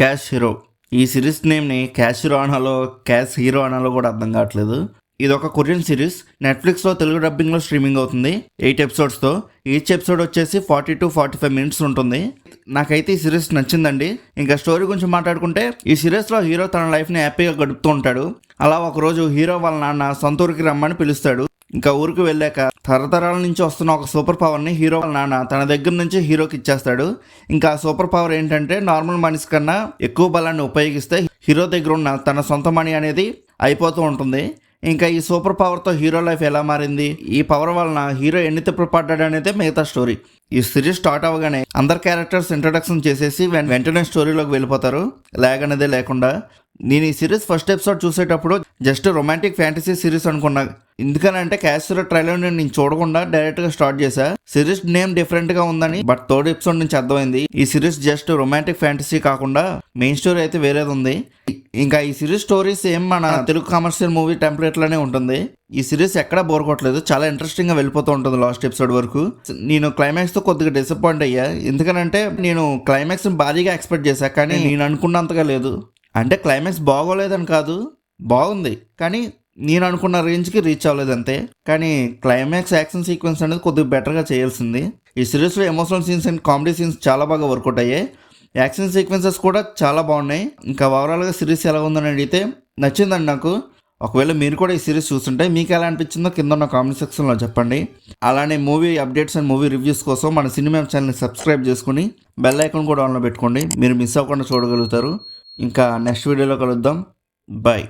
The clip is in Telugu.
Cash hero. ఈ సిరీస్ నేమ్ని క్యాష్ హీరో అనాలో క్యాష్ హీరో అనాలో కూడా అర్థం కావట్లేదు. ఇది ఒక కొరియన్ సిరీస్. నెట్ఫ్లిక్స్లో తెలుగు డబ్బింగ్లో స్ట్రీమింగ్ అవుతుంది 8 ఎపిసోడ్స్తో. ఈచ్ ఎపిసోడ్ వచ్చేసి 40 to 45 మినిట్స్ ఉంటుంది. నాకైతే ఈ సిరీస్ నచ్చిందండి. ఇంకా స్టోరీ గురించి మాట్లాడుకుంటే, ఈ సిరీస్లో హీరో తన లైఫ్ని హ్యాపీగా గడుపుతూ ఉంటాడు. అలా ఒకరోజు హీరో వాళ్ళ నాన్న సొంత ఊరికి రమ్మని పిలుస్తాడు. ఇంకా ఊరికి వెళ్ళాక తరతరాల నుంచి వస్తున్న ఒక సూపర్ పవర్ని హీరో వాళ్ళ నాన్న తన దగ్గర నుంచి హీరోకి ఇచ్చేస్తాడు. ఇంకా సూపర్ పవర్ ఏంటంటే, నార్మల్ మనిషి కన్నా ఎక్కువ బలాన్ని ఉపయోగిస్తే హీరో దగ్గర ఉన్న తన సొంత మనీ అనేది అయిపోతూ ఉంటుంది. ఇంకా ఈ సూపర్ పవర్తో హీరో లైఫ్ ఎలా మారింది, ఈ పవర్ వలన హీరో ఎన్ని తిప్పులు పడ్డాడు అనేది మిగతా స్టోరీ. ఈ సిరీస్ స్టార్ట్ అవ్వగానే అందరు క్యారెక్టర్స్ ఇంట్రడక్షన్ చేసేసి వెంటనే స్టోరీలోకి వెళ్ళిపోతారు, లాగ్ అనేది లేకుండా. నేను ఈ సిరీస్ ఫస్ట్ ఎపిసోడ్ చూసేటప్పుడు జస్ట్ రొమాంటిక్ ఫ్యాంటసీ సిరీస్ అనుకున్నా. ఎందుకనంటే క్యాష్ హీరో ట్రైలర్ నేను చూడకుండా డైరెక్ట్గా స్టార్ట్ చేశా. సిరీస్ నేమ్ డిఫరెంట్గా ఉందని బట్ థర్డ్ ఎపిసోడ్ నుంచి అర్థమైంది ఈ సిరీస్ జస్ట్ రొమాంటిక్ ఫ్యాంటసీ కాకుండా మెయిన్ స్టోరీ అయితే వేరేది ఉంది. ఇంకా ఈ సిరీస్ స్టోరీ సేమ్ మన తెలుగు కమర్షియల్ మూవీ టెంప్లెట్లోనే ఉంటుంది. ఈ సిరీస్ ఎక్కడా బోర్ కొట్టలేదు, చాలా ఇంట్రెస్టింగ్గా వెళ్ళిపోతూ ఉంటుంది లాస్ట్ ఎపిసోడ్ వరకు. నేను క్లైమాక్స్తో కొద్దిగా డిసప్పాయింట్ అయ్యా. ఎందుకనంటే నేను క్లైమాక్స్ భారీగా ఎక్స్పెక్ట్ చేశా, కానీ నేను అనుకున్నంతగా లేదు. అంటే క్లైమాక్స్ బాగోలేదని కాదు, బాగుంది, కానీ నేను అనుకున్న రేంజ్కి రీచ్ అవ్వలేదు అంతే. కానీ క్లైమాక్స్ యాక్షన్ సీక్వెన్స్ అనేది కొద్దిగా బెటర్గా చేయాల్సింది. ఈ సిరీస్లో emotional scenes and comedy scenes చాలా బాగా వర్కౌట్ అయ్యాయి. యాక్షన్ సీక్వెన్సెస్ కూడా చాలా బాగున్నాయి. ఇంకా ఓవరాల్గా సిరీస్ ఎలా ఉందని అడిగితే నచ్చిందండి నాకు. ఒకవేళ మీరు కూడా ఈ సిరీస్ చూస్తుంటే మీకు ఎలా అనిపించిందో కింద ఉన్న కామెంట్ సెక్షన్లో చెప్పండి. అలానే movie updates and movie reviews కోసం మన సినిమా ఛానల్ని సబ్స్క్రైబ్ చేసుకుని బెల్ ఐకాన్ కూడా ఆన్లో పెట్టుకోండి. మీరు మిస్ అవ్వకుండా చూడగలుగుతారు. ఇంకా నెక్స్ట్ వీడియోలో కలుద్దాం. బాయ్.